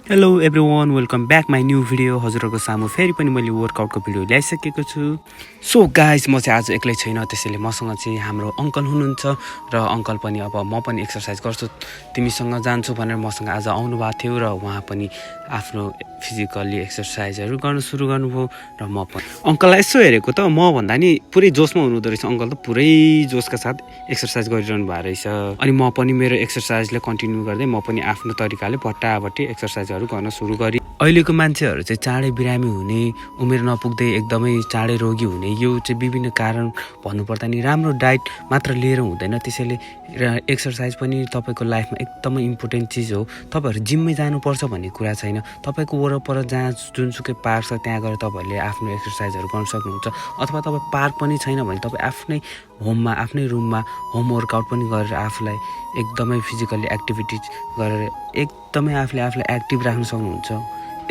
Hello everyone welcome back my new video हजुरहरूको सामु फेरि पनि मैले वर्कआउटको भिडियो ल्याइसकेको छु। सो गाइस म चाहिँ आज एक्लै छैन, त्यसैले मसँग चाहिँ हाम्रो अङ्कल हुनुहुन्छ र अङ्कल पनि अब म पनि एक्सर्साइज गर्छु तिमीसँग जान्छु भनेर मसँग आज आउनुभएको थियो र उहाँ पनि आफ्नो फिजिकल्ली एक्सर्साइजहरू गर्न सुरु गर्नुभयो र म पनि अङ्कललाई यसो हेरेको त म भन्दा नि पुरै जोसमा हुनुहुँदो रहेछ। अङ्कल त पुरै जोसका साथ एक्सर्साइज गरिरहनु भएको रहेछ। अनि म पनि मेरो एक्सर्साइजले कन्टिन्यू गर्दै म पनि आफ्नो तरिकाले भट्टाभट्टी एक्सर्साइजहरू गर्न सुरु गरेँ। अहिलेको मान्छेहरू चाहिँ चाँडै बिरामी हुने, उमेर नपुग्दै एकदमै चाँडै रोगी हुने, यो चाहिँ विभिन्न कारण भन्नुपर्दा नि राम्रो डाइट मात्र लिएर हुँदैन। त्यसैले र एक्सर्साइज पनि तपाईँको लाइफमा एकदमै इम्पोर्टेन्ट चिज हो। तपाईँहरू जिममै जानुपर्छ भन्ने कुरा छैन। तपाईँको वरपर जहाँ जुनसुकै पार्क छ त्यहाँ गएर तपाईँहरूले आफ्नो एक्सर्साइजहरू गर्न सक्नुहुन्छ। अथवा तपाईँ पार्क पनि छैन भने तपाईँ आफ्नै होममा आफ्नै रुममा होम वर्कआउट पनि गरेर आफूलाई एकदमै फिजिकल्ली एक्टिभिटिज गरेर एकदमै आफूलाई एक्टिभ राख्न सक्नुहुन्छ।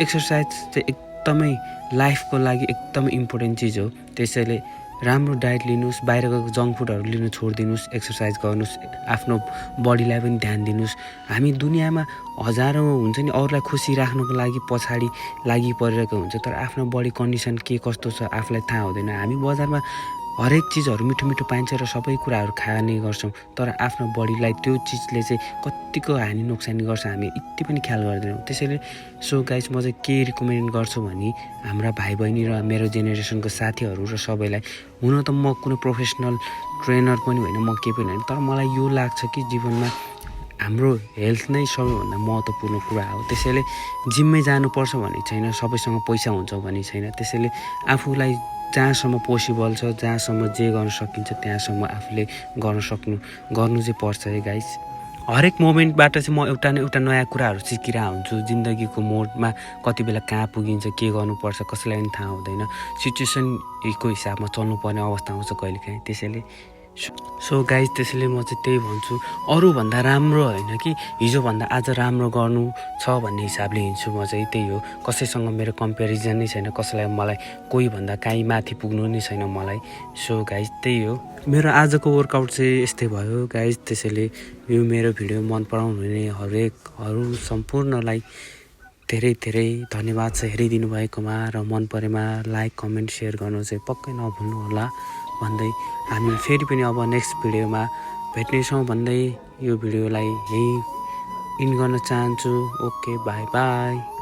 एक्सर्साइज चाहिँ एकदमै लाइफको लागि एकदमै इम्पोर्टेन्ट चिज हो। त्यसैले राम्रो डाइट लिनुहोस्, बाहिरको जङ्क फुडहरू लिनु छोडिदिनुहोस्, एक्सर्साइज गर्नुहोस्, आफ्नो बडीलाई पनि ध्यान दिनुहोस्। हामी दुनियाँमा हजारौँ हुन्छ नि अरूलाई खुसी राख्नुको लागि पछाडि लागि परिरहेको हुन्छ, तर आफ्नो बडी कन्डिसन के कस्तो छ आफूलाई थाहा हुँदैन। हामी बजारमा हरेक चिजहरू मिठो मिठो पाइन्छ र सबै कुराहरू खाने गर्छौँ, तर आफ्नो बडीलाई त्यो चिजले चाहिँ कत्तिको हानि नोक्सानी गर्छ हामी यति पनि ख्याल गर्दैनौँ। त्यसैले सो गाइस म चाहिँ के रिकमेन्ड गर्छु भने हाम्रा भाइ बहिनी र मेरो जेनेरेसनको साथीहरू र सबैलाई, हुन त म कुनै प्रोफेसनल ट्रेनर पनि होइन, म केही पनि होइन, तर मलाई यो लाग्छ कि जीवनमा हाम्रो हेल्थ नै सबैभन्दा महत्त्वपूर्ण कुरा हो। त्यसैले जिममै जानुपर्छ भन्ने छैन, सबैसँग पैसा हुन्छ भन्ने छैन। त्यसैले आफूलाई जहाँसम्म पोसिबल छ, जहाँसम्म जे गर्न सकिन्छ त्यहाँसम्म आफूले गर्नु चाहिँ पर्छ है गाइस। हरेक मोमेन्टबाट चाहिँ म एउटा न एउटा नयाँ कुराहरू सिकिरहेको हुन्छु। जिन्दगीको मोडमा कति बेला कहाँ पुगिन्छ, के गर्नुपर्छ कसैलाई पनि थाहा हुँदैन। सिचुएसनको हिसाबमा चल्नुपर्ने अवस्था आउँछ कहिलेकाहीँ। त्यसैले सो गाइज त्यसैले म चाहिँ त्यही भन्छु, अरूभन्दा राम्रो होइन कि हिजोभन्दा आज राम्रो गर्नु छ भन्ने हिसाबले हिँड्छु म चाहिँ। त्यही हो, कसैसँग मेरो कम्पेरिजन नै छैन, कसैलाई मलाई कोही भन्दा काहीँ माथि पुग्नु नै छैन मलाई। सो गाइज त्यही हो, मेरो आजको वर्कआउट चाहिँ यस्तै भयो गाइज। त्यसैले यो मेरो भिडियो मन पराउनु हुने हरेकहरू सम्पूर्णलाई धेरै धेरै धन्यवाद छ हेरिदिनु भएकोमा, र मन परेमा लाइक कमेन्ट सेयर गर्नु चाहिँ पक्कै नभुल्नु होला भन्दै हामी फेरि पनि अब नेक्स्ट भिडियोमा भेट्नेछौँ भन्दै यो भिडियोलाई यहीँ इन गर्न चाहन्छु। Okay, by by.